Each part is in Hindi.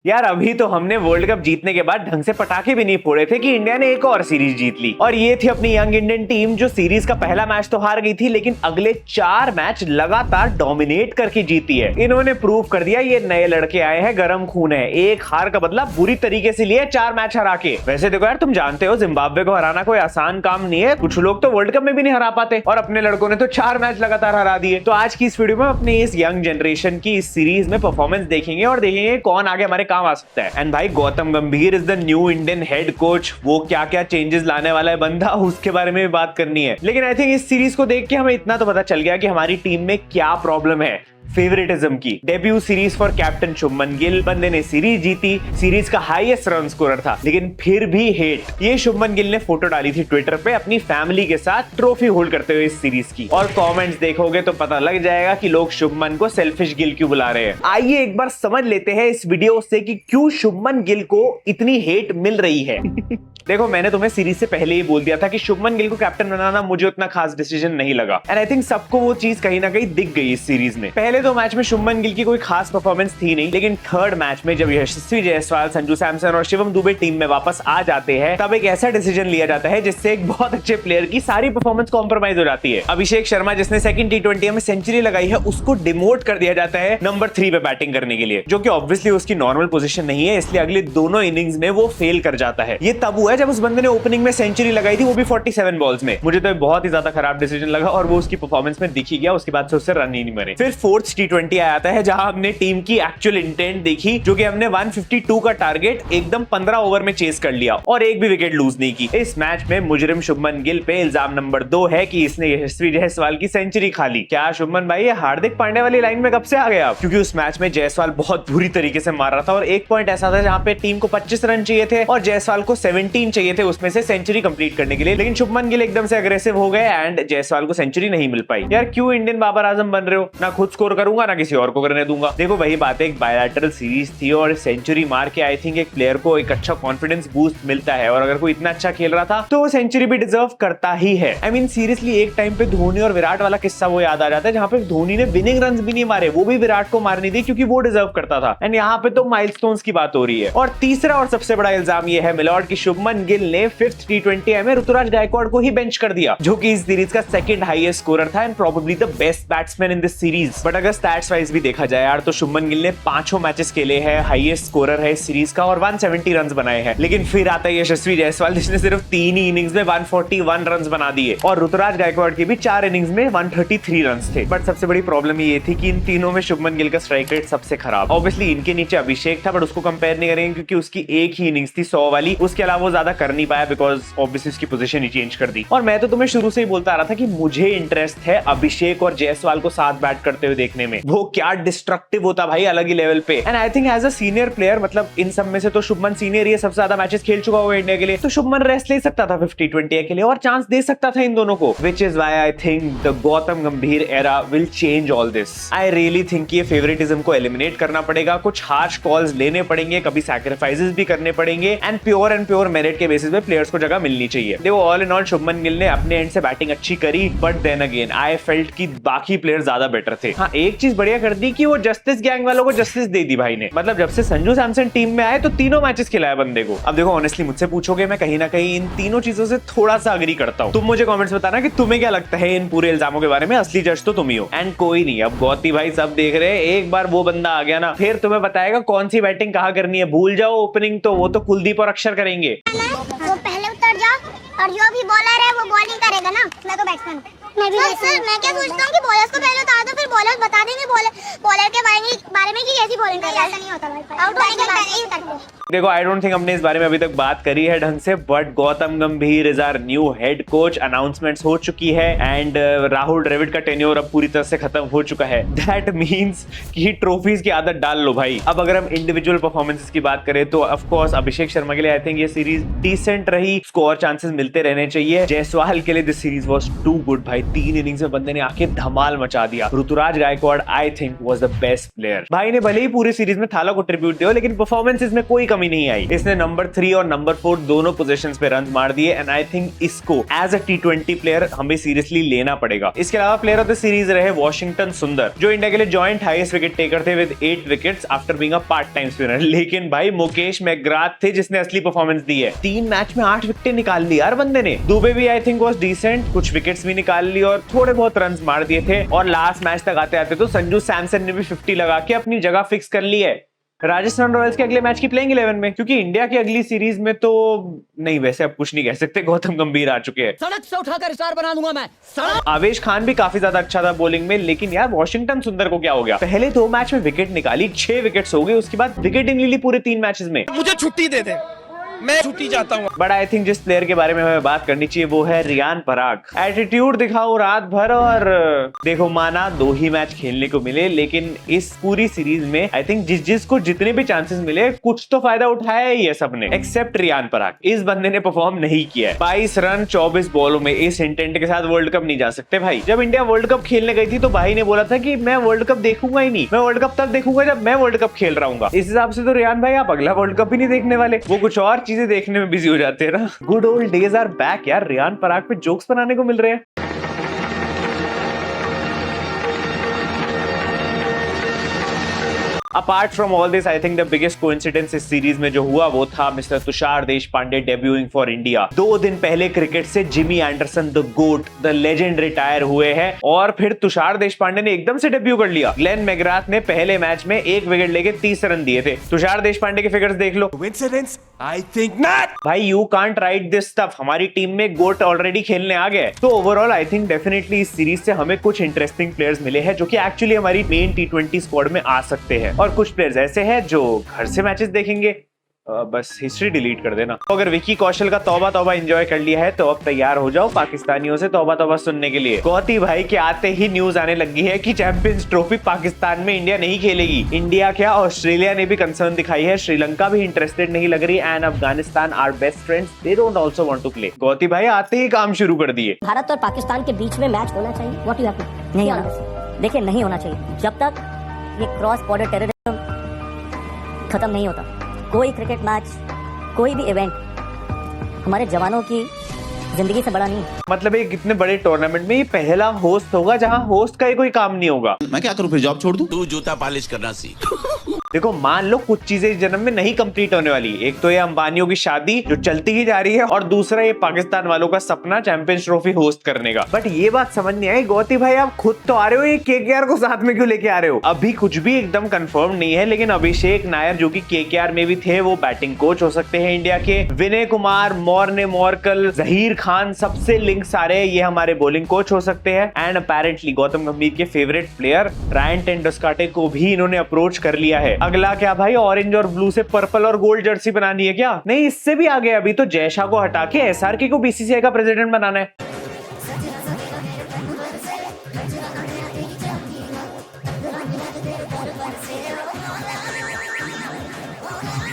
यार अभी तो हमने वर्ल्ड कप जीतने के बाद ढंग से पटाखे भी नहीं फोड़े थे कि इंडिया ने एक और सीरीज जीत ली। और ये थी अपनी यंग इंडियन टीम जो सीरीज का पहला मैच तो हार गई थी, लेकिन अगले 4 मैच लगातार डोमिनेट करके जीती है। इन्होंने प्रूव कर दिया ये नए लड़के आए हैं, गरम खून है। एक हार का बदला बुरी तरीके से लिए 4 मैच हरा के। वैसे देखो यार, तुम जानते हो जिम्बाब्वे को हराना कोई आसान काम नहीं है। कुछ लोग तो वर्ल्ड कप में भी नहीं हरा पाते, और अपने लड़कों ने तो 4 मैच लगातार हरा दिए। तो आज की इस वीडियो में अपनी इस यंग जनरेशन की इस सीरीज में परफॉर्मेंस देखेंगे और देखेंगे कौन आगे हमारे काम आ सकता है। एंड भाई, Gautam Gambhir is the new Indian head coach. वो क्या क्या चेंजेस लाने वाला है बंदा, उसके बारे में भी बात करनी है। लेकिन आई थिंक इस सीरीज को देख के हमें इतना तो पता चल गया कि हमारी टीम में क्या प्रॉब्लम है। फेवरेटिज्म की debut series for captain Shubman Gill. बंदे ने सीरीज जीती, सीरीज का हाईएस्ट रन स्कोरर था, लेकिन फिर भी हेट। ये शुभमन गिल ने फोटो डाली थी ट्विटर पे अपनी फैमिली के साथ ट्रॉफी होल्ड करते हुए इस सीरीज की। और कमेंट्स देखोगे तो पता लग जाएगा कि लोग शुभमन को सेल्फिश गिल क्यों बुला रहे हैं। आइए एक बार समझ लेते हैं इस वीडियो से कि क्यों शुभमन गिल को इतनी हेट मिल रही है। देखो, मैंने तुम्हें सीरीज से पहले ही बोल दिया था कि शुभमन गिल को कैप्टन बनाना मुझे उतना खास डिसीजन नहीं लगा। एंड आई थिंक सबको वो चीज कहीं ना कहीं दिख गई इस सीरीज में। पहले दो मैच में शुभमन गिल की कोई खास परफॉर्मेंस थी नहीं, लेकिन थर्ड मैच में जब यशस्वी जायसवाल, संजू सैमसन और शिवम दुबे टीम में वापस आ जाते हैं, तब एक ऐसा डिसीजन लिया जाता है जिससे एक बहुत अच्छे प्लेयर की सारी परफॉर्मेंस कॉम्प्रोमाइज हो जाती है। अभिषेक शर्मा, जिसने सेकंड टी20 में सेंचुरी लगाई है, उसको डिमोट कर दिया जाता है नंबर 3 पे बैटिंग करने के लिए, जो कि ऑब्वियसली उसकी नॉर्मल पोजीशन नहीं है। इसलिए अगले दोनों इनिंग्स में वो फेल कर जाता है। ये तब हुआ जब उस बंदे ने ओपनिंग में सेंचुरी लगाई थी, वो भी 47 बॉल्स में। मुझे तो बहुत ही ज्यादा खराब डिसीजन लगा और वो उसकी परफॉर्मेंस में दिख ही गया। उसके बाद से उससे रन ही नहीं बने। फिर फोर्थ टी20 आता है जहां हमने टीम की एक्चुअल इंटेंट देखी, जो कि हमने 152 का टारगेट एकदम 15 ओवर में चेस कर लिया और एक भी विकेट लूज नहीं की। इस मैच में मुजरिम शुभमन गिल पे इल्जाम नंबर 2 है कि इसने यशस्वी जायसवाल की सेंचुरी खा ली। क्या शुभमन भाई ये हार्दिक पांड्या वाली लाइन में कब से आ गए आप? क्योंकि उस मैच में जायसवाल बहुत बुरी तरीके से मार रहा था और एक पॉइंट ऐसा था जहां पे टीम को 25 रन चाहिए थे और जायसवाल को 17 चाहिए थे उसमें से सेंचुरी कंप्लीट करने के लिए। लेकिन शुभमन गिल एकदम से अग्रेसिव हो गए एंड जायसवाल को सेंचुरी नहीं मिल पाई। यार क्यों इंडियन बाबर आजम बन रहे हो? ना खुद स्कोर करूंगा ना किसी और को करने दूंगा। देखो वही बात है, एक बायलैटरल सीरीज थी और सेंचुरी मार के आई थिंक एक प्लेयर को एक अच्छा कॉन्फिडेंस बूस्ट मिलता है, और अगर कोई इतना अच्छा खेल रहा था तो वो सेंचुरी भी डिजर्व करता ही है। आई मीन सीरियसली, एक टाइम पे धोनी और विराट वाला किस्सा वो याद आ जाता है जहां पे धोनी ने विनिंग रन भी नहीं मारे, वो भी विराट को मारनी थी क्योंकि वो डिजर्व करता था। एंड यहाँ पे तो माइलस्टोन्स की बात हो रही है। और तीसरा और सबसे बड़ा इल्जाम ये है मिलॉर्ड की शुभमन गिल ने 5th टी20 में ऋतुराज गायकवाड़ को ही बेंच कर दिया, जो कि इस सीरीज का सेकंड हाईएस्ट स्कोरर था and probably the best batsman in this series. But अगर स्टैट्स वाइज भी देखा जाए यार, तो शुभमन गिल ने 5 मैचेस खेले हैं, हाईएस्ट स्कोरर है इस सीरीज का और 170 रन बनाए हैं। लेकिन फिर आता है यशस्वी जायसवाल, जिसने सिर्फ 3 ही इनिंग्स में 141 रन बना दिए, और ऋतुराज गायकवाड़ के भी 4 इनिंग्स में 133 रन थे। बट सबसे बड़ी प्रॉब्लम ये थी कि इन तीनों में शुभमन गिल का स्ट्राइक रेट सबसे खराब। ऑब्वियसली इनके नीचे अभिषेक था, बट उसको कंपेयर नहीं करेंगे क्योंकि उसकी एक ही इनिंग्स थी 100 वाली। उसके अलावा वो ज्यादा कर नहीं पाया बिकॉज ऑब्वियसली उसकी पोजीशन ही चेंज कर दी। और मैं तो तुम्हें शुरू से ही बोलता आ रहा था कि मुझे इंटरेस्ट है अभिषेक और जायसवाल को साथ बैट करते हुए देखने में। वो क्या डिस्ट्रक्टिव होता भाई अलग ही लेवल पे। And I think as a senior player, मतलब इन सब में से तो शुभमन सीनियर ही सबसे ज्यादा मैचेस खेल चुका होगा इंडिया के लिए, तो शुभमन रेस्ट ले सकता था 50-20 के लिए और चांस दे सकता था इन दोनों को। Which is why I think the Gautam Gambhir era will change all this. I really think ये फेवरेटिज्म को एलिमिनेट करना पड़ेगा, कुछ हार्श कॉल्स लेने पड़ेंगे, कभी सैक्रिफाइसेस भी करने पड़ेंगे एंड प्योर मेरिट के बेसिस पे प्लेयर्स को जगह मिलनी चाहिए। देखो all in all Shubman Gill ने अपने एंड से बैटिंग अच्छी करी, but then again I felt कि बाकी प्लेयर ज्यादा बेटर थे। हाँ, एक चीज बढ़िया कर दी कि वो जस्टिस गैंग वालों को जस्टिस दे दी भाई ने। मतलब जब से संजू सैमसन टीम में आए तो तीनों मैचेस खिलाया बंदे को। अब देखो ऑनेस्टली मुझसे पूछोगे, मैं कहीं ना कहीं इन तीनों चीजों से थोड़ा सा अग्री करता हूँ। तुम मुझे कमेंट्स बताना कि तुम्हें क्या लगता है इन पूरे इल्जामों के बारे में। असली जज तो तुम ही हो एंड कोई नहीं। अब गौती भाई सब देख रहे हैं, एक बार वो बंदा आ गया ना, फिर तुम्हें बताएगा कौन सी बैटिंग कहाँ करनी है। भूल जाओ ओपनिंग, तो वो तो कुलदीप और अक्षर करेंगे। तो पहले उतर जाओ और जो भी बॉलर है वो बॉलिंग करेगा ना। मैं तो बैट्समैन हूं। मैं क्या सोचता हूँ कि बॉलर्स को पहले उतार दो, फिर बॉलर्स बता देंगे बॉलर के बारे में कि कैसी बॉलिंग करनी है। ऐसा नहीं होता भाई, आउट होने के बाद ही उतारते हैं। देखो आई डोंट थिंक हमने इस बारे में अभी तक बात करी है ढंग से, but Gautam Gambhir is our new head coach. Announcements हो चुकी है एंड राहुल द्रविड़ का टेन्योर अब पूरी तरह से खत्म हो चुका है। दैट मींस कि ट्रॉफीज की आदत डाल लो भाई। अब अगर हम इंडिविजुअल परफॉर्मेंसेस की बात करें तो ऑफ कोर्स अभिषेक शर्मा के लिए आई थिंक ये सीरीज डिसेंट रही, स्कोर चांसेस मिलते रहने चाहिए। जायसवाल जायसवाल के लिए this series was too good भाई। 3 इनिंग्स में बंदे ने आके धमाल मचा दिया। Ruturaj Gaikwad I think was the best player. भाई ने भले ही पूरी सीरीज में थाला को ट्रिब्यूट दिया, लेकिन परफॉर्मेंसेस में कोई कमी नहीं आई। इसने नंबर 3 और नंबर 4 दोनों पोजीशंस पे रन मार दिए एंड आई थिंक इसको एज अ T20 प्लेयर हमें सीरियसली लेना पड़ेगा। इसके अलावा प्लेयर ऑफ द सीरीज रहे वॉशिंगटन सुंदर, जो इंडिया के लिए जॉइंट हाईएस्ट विकेट टेकर थे with 8 wickets after being a part time spinner. लेकिन भाई मुकेश मैकग्राथ थे जिसने असली परफॉर्मेंस दी है। 3 मैच में 8 विकेट निकाल ली यार बंदे ने। दुबे भी आई थिंक वाज डिसेंट, कुछ विकेट्स भी निकाल ली और थोड़े बहुत रन मार दिए थे। और लास्ट मैच तक आते आते तो संजू सैमसन ने भी 50 लगा के अपनी जगह फिक्स कर ली है राजस्थान रॉयल्स के अगले मैच की प्लेइंग 11 में, क्योंकि इंडिया की अगली सीरीज में तो नहीं, वैसे अब कुछ नहीं कह सकते, गौतम गंभीर आ चुके हैं। सड़क से उठाकर स्टार बना दूंगा मैं। आवेश खान भी काफी ज्यादा अच्छा था बॉलिंग में, लेकिन यार वॉशिंगटन सुंदर को क्या हो गया? पहले 2 मैच में विकेट निकाली, 6 विकेट्स हो गए, उसके बाद विकेट ही नहीं ली पूरे 3 मैचेस में। मुझे छुट्टी दे दे, मैं छुट्टी चाहता हूँ। बट आई थिंक जिस प्लेयर के बारे में हमें बात करनी चाहिए वो है रियान पराग। एटीट्यूड दिखाओ रात भर और देखो, माना 2 ही मैच खेलने को मिले, लेकिन इस पूरी सीरीज में आई थिंक जिसको जितने भी चांसेस मिले कुछ तो फायदा उठाया ही है सबने, एक्सेप्ट रियान पराग। इस बंदे ने परफॉर्म नहीं किया है। 22 रन 24 बॉलों में, इस इंटेंट के साथ वर्ल्ड कप नहीं जा सकते भाई। जब इंडिया वर्ल्ड कप खेलने गई थी तो भाई ने बोला था कि मैं वर्ल्ड कप देखूंगा ही नहीं, मैं वर्ल्ड कप तब देखूंगा जब मैं वर्ल्ड कप खेल रहा हूँ। इस हिसाब से तो रियान भाई आप अगला वर्ल्ड कप ही नहीं देखने वाले, वो कुछ और चीजें देखने में बिजी हो जाते हैं ना। Good old days are back यार, रियान पराग पे जोक्स बनाने को मिल रहे हैं। Apart from all this, I think the biggest coincidence इस सीरीज में जो हुआ वो था mister Tushar Deshpande debuting for India. 2 दिन पहले क्रिकेट से Jimmy Anderson the goat, the legend retire हुए हैं और फिर तुषार देशपांडे ने एकदम से डेब्यू कर लिया। ग्लेन मैकग्राथ ने पहले मैच में 1 विकेट लेके 30 रन दिए थे। तुषार देशपांडे के फिगर्स देख लो। Coincidence? I think not. भाई you can't right this stuff. हमारी टीम में गोट ऑलरेडी खेलने आ गए। तो ओवरऑल आई थिंक डेफिनेटली इस सीरीज से हमें कुछ इंटरेस्टिंग प्लेयर्स मिले हैं जो कि एक्चुअली हमारी मेन T20 स्क्वाड में आ सकते हैं, और कुछ प्लेयर्स ऐसे हैं जो घर से मैचेस देखेंगे। बस हिस्ट्री डिलीट कर देना। तो अगर विकी कौशल का तौबा तौबा एंजॉय कर लिया है तो अब तैयार हो जाओ पाकिस्तानियों से तौबा तौबा सुनने के लिए। गौती भाई के आते ही न्यूज आने लगी है कि चैंपियंस ट्रॉफी पाकिस्तान में इंडिया नहीं खेलेगी। इंडिया क्या, ऑस्ट्रेलिया ने भी कंसर्न दिखाई है, श्रीलंका भी इंटरेस्टेड नहीं लग रही and Afghanistan are best friends, they don't also want to play. Gauti भाई आते ही काम शुरू कर दिए। भारत और पाकिस्तान के बीच में मैच होना चाहिए। व्हाट यू हैव टू, नहीं होना चाहिए। देखिए नहीं होना चाहिए जब तक ये क्रॉस बॉर्डर टेररिज्म खत्म नहीं होता। कोई क्रिकेट मैच, कोई भी इवेंट हमारे जवानों की जिंदगी से बड़ा नहीं। मतलब एक इतने बड़े टूर्नामेंट में ये पहला होस्ट होगा जहां होस्ट का ही कोई काम नहीं होगा। मैं क्या करूं, फिर जॉब छोड़ दूं? तू जूता पॉलिश करना सीख। देखो मान लो कुछ चीजें इस जन्म में नहीं कंप्लीट होने वाली। एक तो ये अंबानियों की शादी जो चलती ही जा रही है, और दूसरा ये पाकिस्तान वालों का सपना चैंपियंस ट्रॉफी होस्ट करने का। बट ये बात समझ नहीं आई गौती भाई, आप खुद तो आ रहे हो, ये केकेआर को साथ में क्यों लेके आ रहे हो? अभी कुछ भी एकदम कंफर्म नहीं है, लेकिन अभिषेक नायर जो कि केकेआर में भी थे वो बैटिंग कोच हो सकते हैं इंडिया के। विनय कुमार, मॉर्ने मॉर्कल, जहीर खान, सबसे लिंक सारे ये हमारे बॉलिंग कोच हो सकते हैं। एंड अपेरेंटली गौतम गंभीर के फेवरेट प्लेयर रायन टेंडुलकर को भी इन्होंने अप्रोच कर लिया है। अगला क्या भाई, ऑरेंज और ब्लू से पर्पल और गोल्ड जर्सी बनानी है क्या? नहीं, इससे भी आगे अभी तो जयशाह को हटा के एसआरके को बीसीसीआई का प्रेसिडेंट बनाना है।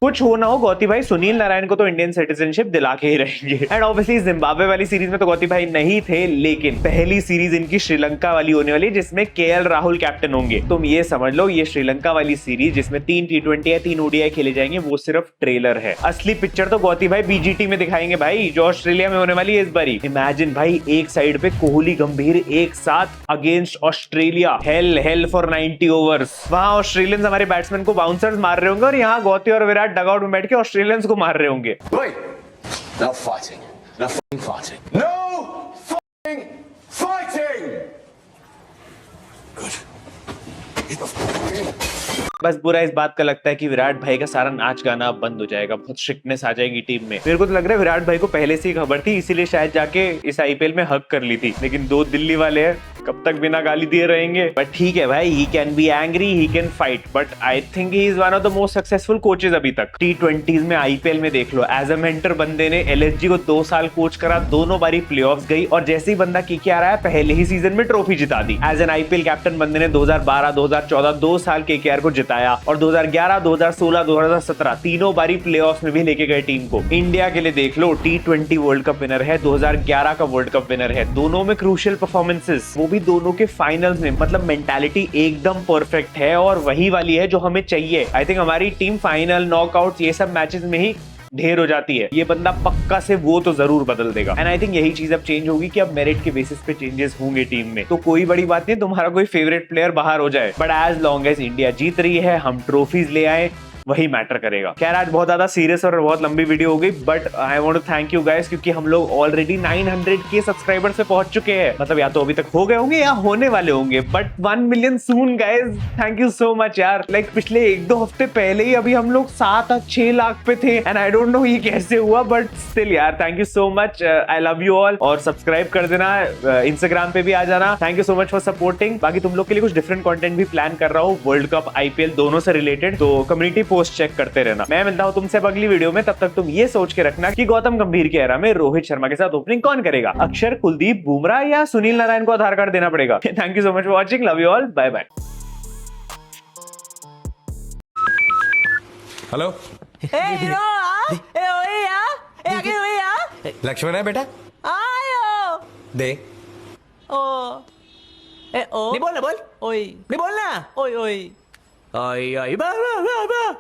कुछ हो ना हो गौती भाई सुनील नारायण को तो इंडियन सिटीजनशिप दिला के ही रहेंगे। एंड ऑब्वियसली जिम्बाब्वे वाली सीरीज में तो गौती भाई नहीं थे, लेकिन पहली सीरीज इनकी श्रीलंका वाली होने वाली जिसमें केएल राहुल कैप्टन होंगे। तुम ये समझ लो ये श्रीलंका वाली सीरीज जिसमें 3 T20 या 3 ODI खेले जाएंगे वो सिर्फ ट्रेलर है। असली पिक्चर तो गौती भाई बीजीटी में दिखाएंगे भाई, जो ऑस्ट्रेलिया में होने वाली है इस बारी। इमेजिन भाई एक साइड पे कोहली गंभीर एक साथ against Australia, hello for 90 overs. वहां ऑस्ट्रेलियंस हमारे बैट्समैन को बाउंसर्स मार रहे होंगे और यहाँ गौती और विराट डगआउट में बैठ के ऑस्ट्रेलियंस को मार रहे होंगे। No fighting. No f***ing fighting. No f***ing fighting! बस बुरा इस बात का लगता है कि विराट भाई का सारा नाच गाना अब बंद हो जाएगा, बहुत स्ट्रिक्टनेस आ जाएगी टीम में। मेरे को तो लग रहा है विराट भाई को पहले से ही खबर थी, इसीलिए शायद जाके इस आईपीएल में हक कर ली थी। लेकिन 2 दिल्ली वाले हैं, कब तक बिना गाली दिए रहेंगे? बट ठीक है भाई, he can be angry, he can fight, but I think he is one of the most successful coaches अभी तक। T20s में, IPL में देख लो, एज अ मेंटर बंदे ने LSG को 2 साल कोच करा, दोनों बारी प्लेऑफ्स गई, और जैसे ही बंदा KKR आया पहले ही सीजन में ट्रॉफी जिता दी। एज एन IPL कैप्टन बंदे ने 2012, 2014 2 साल KKR को जिताया, और 2011, 2016, 2017 तीनों बारी प्लेऑफ्स में भी लेके गए टीम को। इंडिया के लिए देख लो, T20 वर्ल्ड कप विनर है, 2011 का वर्ल्ड कप विनर है, दोनों में क्रूशियल परफॉर्मेंसेस, वो भी दोनों के फाइनल्स में। मतलब मेंटालिटी एकदम परफेक्ट है और वही वाली है जो हमें चाहिए। आई थिंक हमारी टीम फाइनल, नॉकआउट, ये सब मैचेस में ही ढेर हो जाती है। ये बंदा पक्का से वो तो जरूर बदल देगा, एंड आई थिंक यही चीज अब चेंज होगी कि अब मेरिट के बेसिस पे चेंजेस होंगे टीम में। तो कोई बड़ी बात नहीं तुम्हारा कोई फेवरेट प्लेयर बाहर हो जाए, but as long as India जीत रही है, हम ट्रॉफीज ले आए, वही मैटर करेगा। खैर आज बहुत ज्यादा सीरियस और बहुत लंबी वीडियो हो गई, but I want to thank you guys, क्योंकि हम लोग ऑलरेडी 900 के सब्सक्राइबर्स पे पहुंच चुके हैं। मतलब या तो अभी तक हो गए होंगे या होने वाले होंगे, but 1 million soon guys. Thank you so much यार। लाइक पिछले 1-2 हफ्ते पहले ही अभी हम लोग 7-6 लाख पे थे, एंड आई डोंट नो ये कैसे हुआ, बट स्टिल यार thank you so much. I love you all, और सब्सक्राइब कर देना, इंस्टाग्राम पे भी आ जाना। Thank you so much for supporting. बाकी तुम लोग के लिए कुछ डिफरेंट कंटेंट भी प्लान कर रहा हूँ, वर्ल्ड कप, IPL दोनों से रिलेटेड, तो कम्युनिटी पोस्ट चेक करते रहना। मैं मिलता हूं तुमसे अगली वीडियो में, तब तक तुम ये सोच के रखना कि गौतम गंभीर की एरा में रोहित शर्मा के साथ ओपनिंग कौन करेगा, अक्षर, कुलदीप, बुमराह या सुनील नारायण को आधार कार्ड देना पड़ेगा। Thank you so much for watching, love you all, bye bye. Hello Laxman है बेटा, दे नहीं बोलना, बोल ओए, नहीं बोलना ओए ओए ओए ओए बा बा बा बा